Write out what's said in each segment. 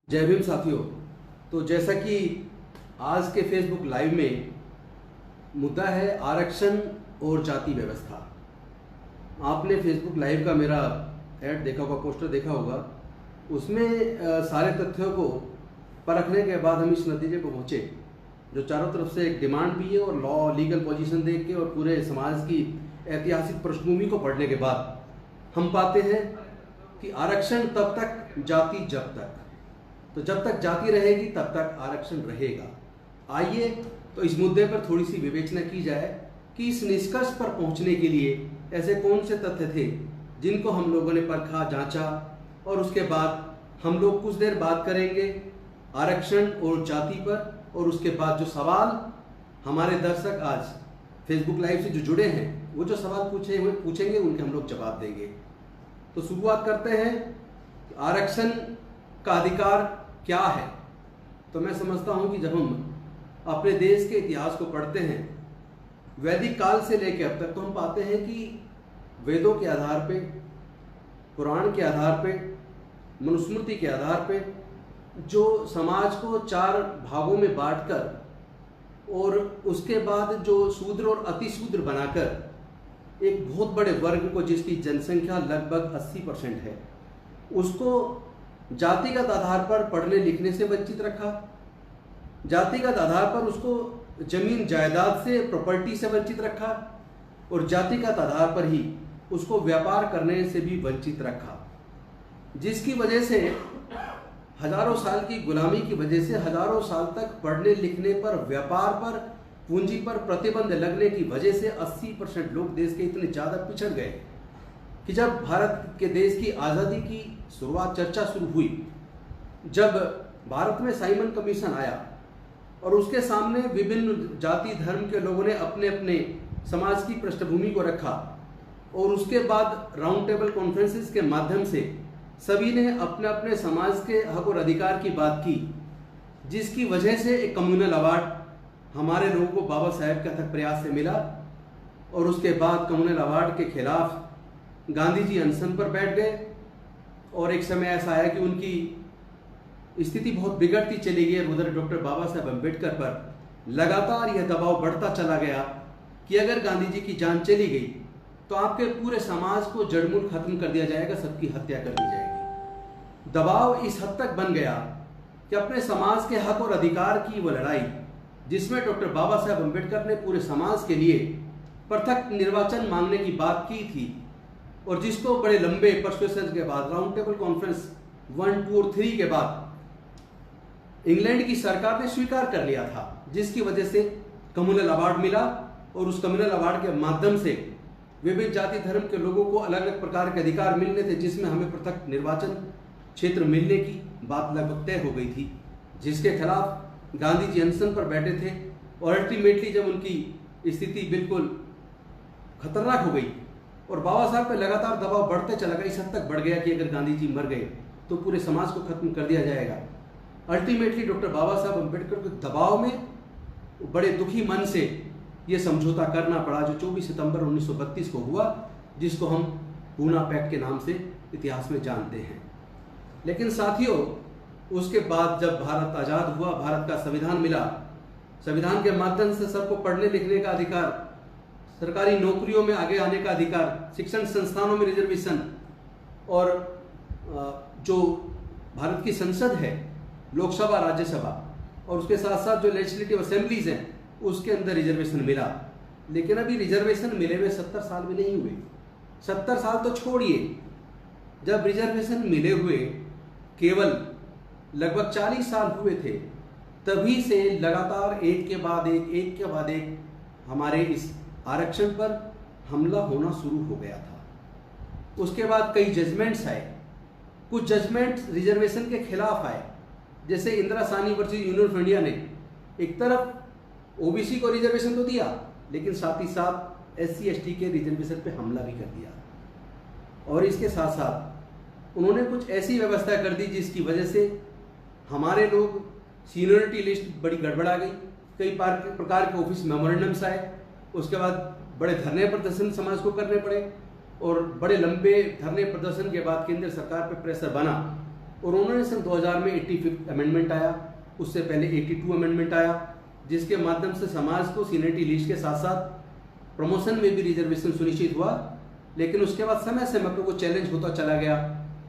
जय भीम साथियों। तो जैसा कि आज के फेसबुक लाइव में मुद्दा है आरक्षण और जाति व्यवस्था। आपने फेसबुक लाइव का मेरा ऐड देखा होगा, पोस्टर देखा होगा। उसमें सारे तथ्यों को परखने के बाद हम इस नतीजे पर पहुँचे, जो चारों तरफ से एक डिमांड भी है और लॉ लीगल पोजीशन देख के और पूरे समाज की ऐतिहासिक पृष्ठभूमि को पढ़ने के बाद हम पाते हैं कि आरक्षण तब तक, जाति जब तक। तो जब तक जाति रहेगी तब तक आरक्षण रहेगा। आइए तो इस मुद्दे पर थोड़ी सी विवेचना की जाए कि इस निष्कर्ष पर पहुंचने के लिए ऐसे कौन से तथ्य थे जिनको हम लोगों ने परखा, जांचा, और उसके बाद हम लोग कुछ देर बात करेंगे आरक्षण और जाति पर, और उसके बाद जो सवाल हमारे दर्शक आज फेसबुक लाइव से जो जुड़े हैं वो जो सवाल पूछेंगे उनके हम लोग जवाब देंगे। तो शुरुआत करते हैं। आरक्षण का अधिकार क्या है? तो मैं समझता हूं कि जब हम अपने देश के इतिहास को पढ़ते हैं, वैदिक काल से लेकर अब तक, तो हम पाते हैं कि वेदों के आधार पे, पुराण के आधार पे, मनुस्मृति के आधार पे जो समाज को चार भागों में बांटकर और उसके बाद जो शूद्र और अतिशूद्र बनाकर एक बहुत बड़े वर्ग को, जिसकी जनसंख्या लगभग 80% है, उसको जातिगत आधार पर पढ़ने लिखने से वंचित रखा, जातिगत आधार पर उसको जमीन जायदाद से, प्रॉपर्टी से वंचित रखा, और जातिगत आधार पर ही उसको व्यापार करने से भी वंचित रखा, जिसकी वजह से हजारों साल की गुलामी की वजह से हजारों साल तक पढ़ने लिखने पर, व्यापार पर, पूंजी पर प्रतिबंध लगने की वजह से 80% लोग देश के इतने ज़्यादा पिछड़ गए कि जब भारत के देश की आज़ादी की शुरुआत, चर्चा शुरू हुई, जब भारत में साइमन कमीशन आया और उसके सामने विभिन्न जाति धर्म के लोगों ने अपने अपने समाज की पृष्ठभूमि को रखा, और उसके बाद राउंड टेबल कॉन्फ्रेंसेस के माध्यम से सभी ने अपने अपने समाज के हक और अधिकार की बात की, जिसकी वजह से एक कम्युनल अवार्ड हमारे लोगों को बाबा साहेब के अथक प्रयास से मिला। और उसके बाद कम्युनल अवार्ड के खिलाफ गांधी जी अनशन पर बैठ गए, और एक समय ऐसा आया कि उनकी स्थिति बहुत बिगड़ती चली गई। उधर डॉक्टर बाबा साहेब अम्बेडकर पर लगातार यह दबाव बढ़ता चला गया कि अगर गांधी जी की जान चली गई तो आपके पूरे समाज को जड़मूल खत्म कर दिया जाएगा, सबकी हत्या कर दी जाएगी। दबाव इस हद तक बन गया कि अपने समाज के हक और अधिकार की वो लड़ाई, जिसमें डॉक्टर बाबा साहेब अम्बेडकर ने पूरे समाज के लिए पृथक निर्वाचन मांगने की बात की थी, और जिसको बड़े लंबे पर्सुएशन के बाद, राउंड टेबल कॉन्फ्रेंस 1, 2 और 3 के बाद इंग्लैंड की सरकार ने स्वीकार कर लिया था, जिसकी वजह से कम्युनल अवार्ड मिला। और उस कम्युनल अवार्ड के माध्यम से विभिन्न जाति धर्म के लोगों को अलग अलग प्रकार के अधिकार मिलने थे, जिसमें हमें पृथक निर्वाचन क्षेत्र मिलने की बात लगभग तय हो गई थी, जिसके खिलाफ गांधी जी अनशन पर बैठे थे। और अल्टीमेटली जब उनकी स्थिति बिल्कुल खतरनाक हो गई और बाबा साहब पे लगातार दबाव बढ़ते चला गया, इस हद तक बढ़ गया कि अगर गांधी जी मर गए तो पूरे समाज को खत्म कर दिया जाएगा। अल्टीमेटली डॉक्टर बाबा साहब अम्बेडकर के दबाव में बड़े दुखी मन से ये समझौता करना पड़ा, जो 24 सितंबर 1932 को हुआ, जिसको हम पूना पैक्ट के नाम से इतिहास में जानते हैं। लेकिन साथियों, उसके बाद जब भारत आज़ाद हुआ, भारत का संविधान मिला, संविधान के माध्यम से सबको पढ़ने लिखने का अधिकार, सरकारी नौकरियों में आगे आने का अधिकार, शिक्षण संस्थानों में रिजर्वेशन, और जो भारत की संसद है, लोकसभा, राज्यसभा, और उसके साथ साथ जो लेजिस्लेटिव असेंबलीज हैं, उसके अंदर रिजर्वेशन मिला। लेकिन अभी रिजर्वेशन मिले हुए 70 साल भी नहीं हुए। 70 साल तो छोड़िए, जब रिजर्वेशन मिले हुए केवल लगभग 40 साल हुए थे, तभी से लगातार एक के बाद एक हमारे इस आरक्षण पर हमला होना शुरू हो गया था। उसके बाद कई जजमेंट्स आए, कुछ जजमेंट्स रिजर्वेशन के खिलाफ आए, जैसे Indira Sahni versus union of India ने एक तरफ ओबीसी को रिजर्वेशन तो दिया, लेकिन साथ ही साथ SC ST के रिजर्वेशन पे हमला भी कर दिया। और इसके साथ साथ उन्होंने कुछ ऐसी व्यवस्था कर दी जिसकी वजह से हमारे लोग, सीनियरिटी लिस्ट बड़ी गड़बड़ा गई, कई प्रकार के ऑफिस मेमोरेंडम्स आए, उसके बाद बड़े धरने प्रदर्शन समाज को करने पड़े, और बड़े लंबे धरने प्रदर्शन के बाद केंद्र सरकार पर प्रेशर बना और उन्होंने सन 2000 में 85th अमेंडमेंट आया, उससे पहले 82 अमेंडमेंट आया, जिसके माध्यम से समाज को सीनियरिटी लिस्ट के साथ साथ प्रमोशन में भी रिजर्वेशन सुनिश्चित हुआ। लेकिन उसके बाद समय समय पर वो चैलेंज होता चला गया।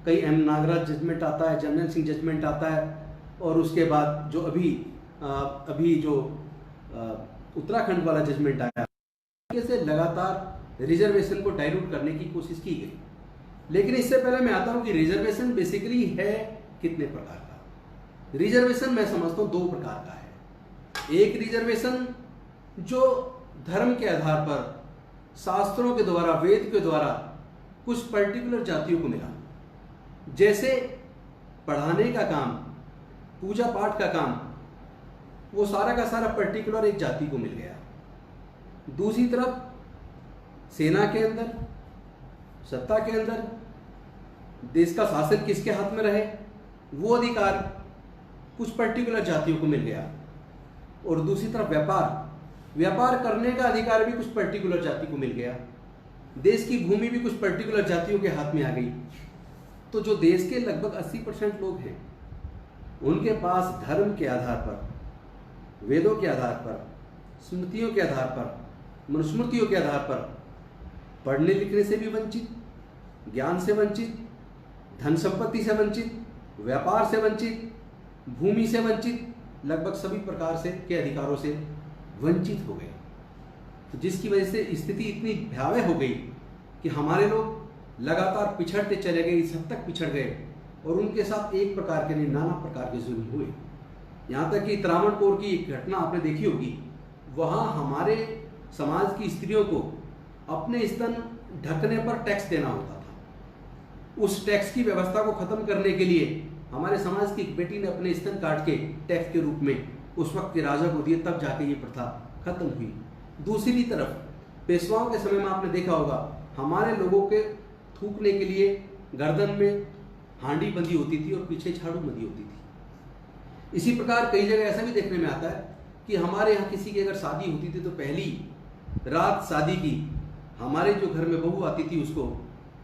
कई एम नागराज जजमेंट आता है, जर्नल सिंह जजमेंट आता है, और उसके बाद जो अभी जो उत्तराखंड वाला जजमेंट आया, से लगातार रिजर्वेशन को डाइल्यूट करने की कोशिश की गई। लेकिन इससे पहले मैं आता हूं कि रिजर्वेशन बेसिकली है कितने प्रकार का। रिजर्वेशन मैं समझता हूं 2 प्रकार का है। एक रिजर्वेशन जो धर्म के आधार पर, शास्त्रों के द्वारा, वेद के द्वारा कुछ पर्टिकुलर जातियों को मिला, जैसे पढ़ाने का काम, पूजा पाठ का काम, वो सारा का सारा पर्टिकुलर एक जाति को मिल गया। दूसरी तरफ सेना के अंदर, सत्ता के अंदर, देश का शासन किसके हाथ में रहे, वो अधिकार कुछ पर्टिकुलर जातियों को मिल गया। और दूसरी तरफ व्यापार करने का अधिकार भी कुछ पर्टिकुलर जाति को मिल गया। देश की भूमि भी कुछ पर्टिकुलर जातियों के हाथ में आ गई। तो जो देश के लगभग 80% लोग हैं, उनके पास धर्म के आधार पर, वेदों के आधार पर, स्मृतियों के आधार पर, मनुस्मृतियों के आधार पर पढ़ने लिखने से भी वंचित, ज्ञान से वंचित, धन संपत्ति से वंचित, व्यापार से वंचित, भूमि से वंचित, लगभग सभी प्रकार से के अधिकारों से वंचित हो गए। तो जिसकी वजह से स्थिति इतनी भयावह हो गई कि हमारे लोग लगातार पिछड़ते चले गए, इस हद तक पिछड़ गए, और उनके साथ एक प्रकार के नहीं, नाना प्रकार के जुल्म हुए। यहाँ तक कि त्रावणकोर की एक घटना आपने देखी होगी। वहाँ हमारे समाज की स्त्रियों को अपने स्तन ढकने पर टैक्स देना होता था। उस टैक्स की व्यवस्था को खत्म करने के लिए हमारे समाज की एक बेटी ने अपने स्तन काट के टैक्स के रूप में उस वक्त के राजा को दिए, तब जाके ये प्रथा खत्म हुई। दूसरी तरफ पेशवाओं के समय में आपने देखा होगा, हमारे लोगों के थूकने के लिए गर्दन में हांडी बंधी होती थी और पीछे झाड़ू बंधी होती थी। इसी प्रकार कई जगह ऐसा भी देखने में आता है कि हमारे यहाँ किसी की अगर शादी होती थी तो पहली रात शादी की हमारे जो घर में बहू आती थी उसको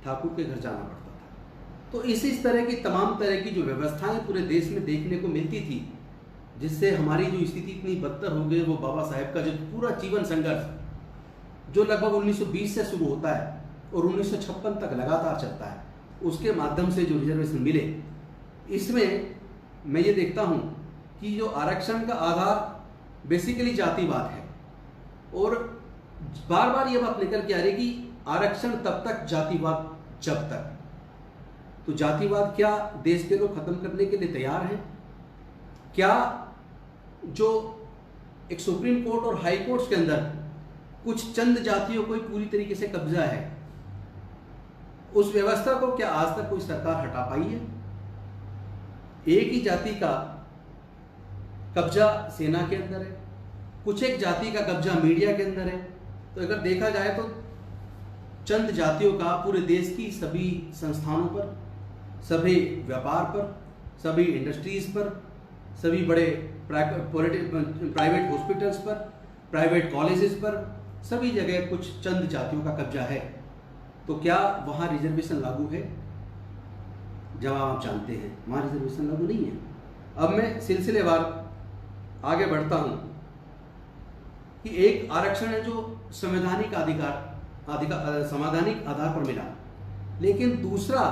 ठाकुर के घर जाना पड़ता था। तो इस तरह की तमाम तरह की जो व्यवस्थाएं पूरे देश में देखने को मिलती थी, जिससे हमारी जो स्थिति इतनी बदतर हो गई, वो बाबा साहेब का जो पूरा जीवन संघर्ष जो लगभग 1920 से शुरू होता है और 1956 तक लगातार चलता है, उसके माध्यम से जो रिजर्वेशन मिले, इसमें मैं ये देखता हूँ कि जो आरक्षण का आधार बेसिकली जातिवाद है। और बार बार ये बात निकल के आ रही कि आरक्षण तब तक, जातिवाद जब तक। तो जातिवाद क्या देश के लोग खत्म करने के लिए तैयार हैं? क्या जो एक सुप्रीम कोर्ट और हाई कोर्ट्स के अंदर कुछ चंद जातियों को पूरी तरीके से कब्जा है, उस व्यवस्था को क्या आज तक कोई सरकार हटा पाई है? एक ही जाति का कब्जा सेना के अंदर है, कुछ एक जाति का कब्जा मीडिया के अंदर है। तो अगर देखा जाए तो चंद जातियों का पूरे देश की सभी संस्थानों पर, सभी व्यापार पर, सभी इंडस्ट्रीज पर, सभी बड़े प्राइवेट हॉस्पिटल्स पर, प्राइवेट कॉलेजेस पर, सभी जगह कुछ चंद जातियों का कब्जा है। तो क्या वहाँ रिजर्वेशन लागू है? जवाब आप जानते हैं, वहाँ रिजर्वेशन लागू नहीं है। अब मैं सिलसिलेवार आगे बढ़ता हूँ कि एक आरक्षण है जो संवैधानिक संवैधानिक आधार पर मिला, लेकिन दूसरा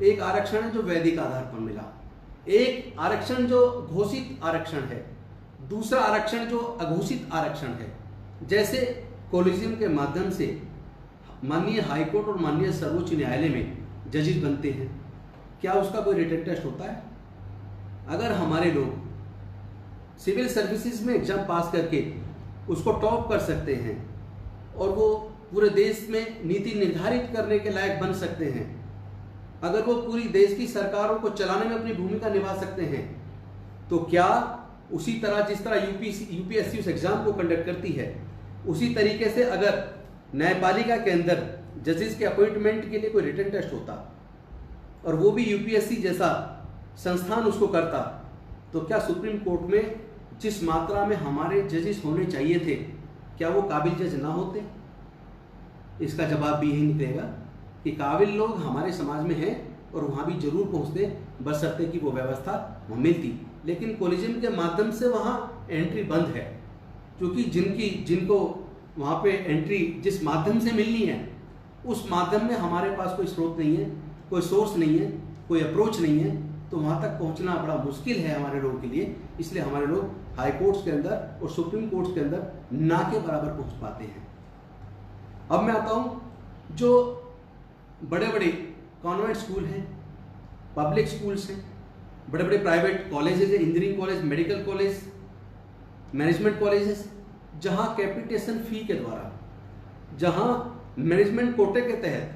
एक आरक्षण है जो वैदिक आधार पर मिला। एक आरक्षण जो घोषित आरक्षण है, दूसरा आरक्षण जो अघोषित आरक्षण है। जैसे कोलिजियम के माध्यम से माननीय हाईकोर्ट और माननीय सर्वोच्च न्यायालय में जजेस बनते हैं, क्या उसका कोई रिटन टेस्ट होता है? अगर हमारे लोग सिविल सर्विसेज में एग्जाम पास करके उसको टॉप कर सकते हैं और वो पूरे देश में नीति निर्धारित करने के लायक बन सकते हैं, अगर वो पूरी देश की सरकारों को चलाने में अपनी भूमिका निभा सकते हैं, तो क्या उसी तरह जिस तरह यूपीएससी उस एग्जाम को कंडक्ट करती है, उसी तरीके से अगर न्यायपालिका के अंदर जजेस के अपॉइंटमेंट के लिए कोई रिटन टेस्ट होता और वो भी यूपीएससी जैसा संस्थान उसको करता, तो क्या सुप्रीम कोर्ट में जिस मात्रा में हमारे जजेस होने चाहिए थे, क्या वो काबिल जज ना होते? इसका जवाब भी यही निकलेगा कि काबिल लोग हमारे समाज में हैं, और वहाँ भी जरूर पहुँचते, बशर्ते कि वो व्यवस्था वहाँ मिलती। लेकिन कॉलेजियम के माध्यम से वहाँ एंट्री बंद है, क्योंकि जिनको वहाँ पे एंट्री जिस माध्यम से मिलनी है उस माध्यम में हमारे पास कोई स्रोत नहीं है, कोई सोर्स नहीं है, कोई अप्रोच नहीं है, तो वहाँ तक पहुँचना बड़ा मुश्किल है हमारे लोगों के लिए। इसलिए हमारे लोग हाई कोर्ट्स के अंदर और सुप्रीम कोर्ट्स के अंदर ना के बराबर पहुँच पाते हैं। अब मैं आता हूँ, जो बड़े बड़े कॉन्वेंट स्कूल हैं, पब्लिक स्कूल्स हैं, बड़े बड़े प्राइवेट कॉलेजेस हैं, engineering college, medical college, management colleges, जहाँ कैपिटेशन फी के द्वारा, जहाँ मैनेजमेंट कोटे के तहत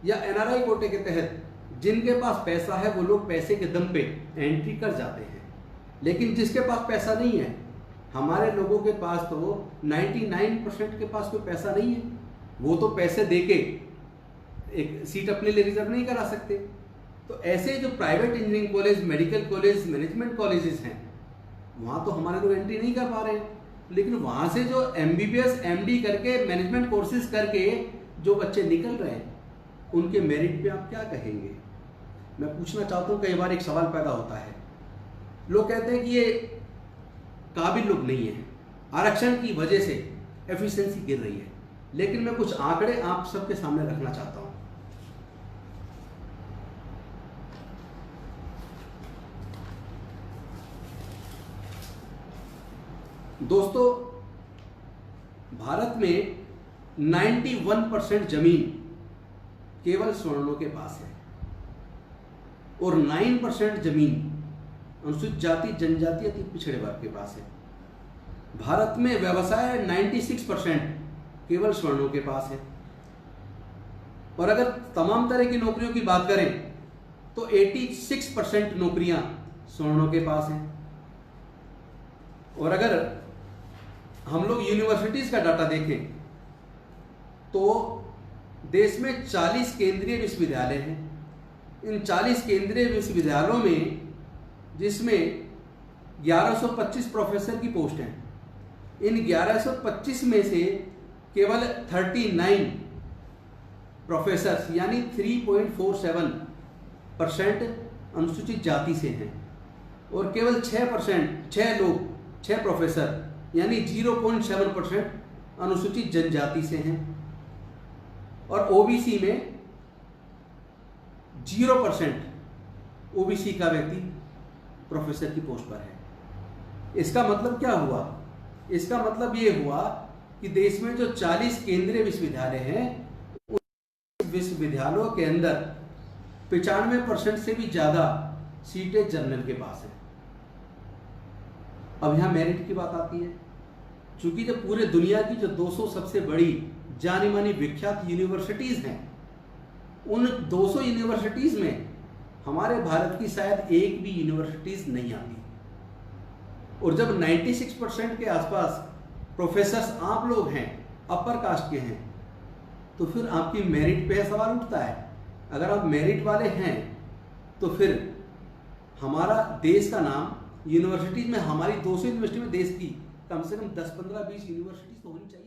या एनआरआई कोटे के तहत जिनके पास पैसा है वो लोग पैसे के दम पे एंट्री कर जाते हैं। लेकिन जिसके पास पैसा नहीं है, हमारे लोगों के पास तो 99% के पास कोई पैसा नहीं है, वो तो पैसे देके एक सीट अपने लिए रिजर्व नहीं करा सकते। तो ऐसे जो private engineering college, medical college, management colleges हैं, वहाँ तो हमारे लोग एंट्री नहीं कर पा रहे हैं। लेकिन वहाँ से जो MBBS MD करके मैनेजमेंट कोर्सेज करके जो बच्चे निकल रहे हैं, उनके मेरिट पे आप क्या कहेंगे? मैं पूछना चाहता हूँ, कई बार एक सवाल पैदा होता है, लोग कहते हैं कि ये काबिल लोग नहीं है, आरक्षण की वजह से एफिशिएंसी गिर रही है। लेकिन मैं कुछ आंकड़े आप सबके सामने रखना चाहता हूँ। दोस्तों, भारत में 91% जमीन केवल सवर्णों के पास है और 9% जमीन अनुसूचित जाति, जनजाति, अति पिछड़े वर्ग के पास है। भारत में व्यवसाय 96% केवल सवर्णों के पास है। और अगर तमाम तरह की नौकरियों की बात करें तो 86% नौकरियां सवर्णों के पास हैं। और अगर हम लोग यूनिवर्सिटीज का डाटा देखें तो देश में 40 केंद्रीय विश्वविद्यालय हैं। इन 40 केंद्रीय विश्वविद्यालयों में जिसमें 1125 प्रोफेसर की पोस्ट हैं, इन 1125 में से केवल 39 प्रोफेसर यानी 3.47% अनुसूचित जाति से हैं और केवल 6 प्रोफेसर यानी 0.7% अनुसूचित जनजाति से हैं। और ओबीसी में 0% ओबीसी का व्यक्ति प्रोफेसर की पोस्ट पर है। इसका मतलब क्या हुआ? इसका मतलब ये हुआ कि देश में जो 40 केंद्रीय विश्वविद्यालय हैं, उन विश्वविद्यालयों के अंदर 95% से भी ज्यादा सीटें जनरल के पास है। अब यहां मेरिट की बात आती है, क्योंकि जब पूरे दुनिया की जो 200 सबसे बड़ी जानी मानी विख्यात यूनिवर्सिटीज हैं, उन 200 यूनिवर्सिटीज में हमारे भारत की शायद एक भी यूनिवर्सिटीज नहीं आती। और जब 96% के आसपास प्रोफेसर्स आप लोग हैं, अपर कास्ट के हैं, तो फिर आपकी मेरिट पे सवाल उठता है। अगर आप मेरिट वाले हैं तो फिर हमारा देश का नाम यूनिवर्सिटीज में, हमारी 200 यूनिवर्सिटी में देश की कम से कम 10, 15, 20 यूनिवर्सिटीज तो होनी चाहिए।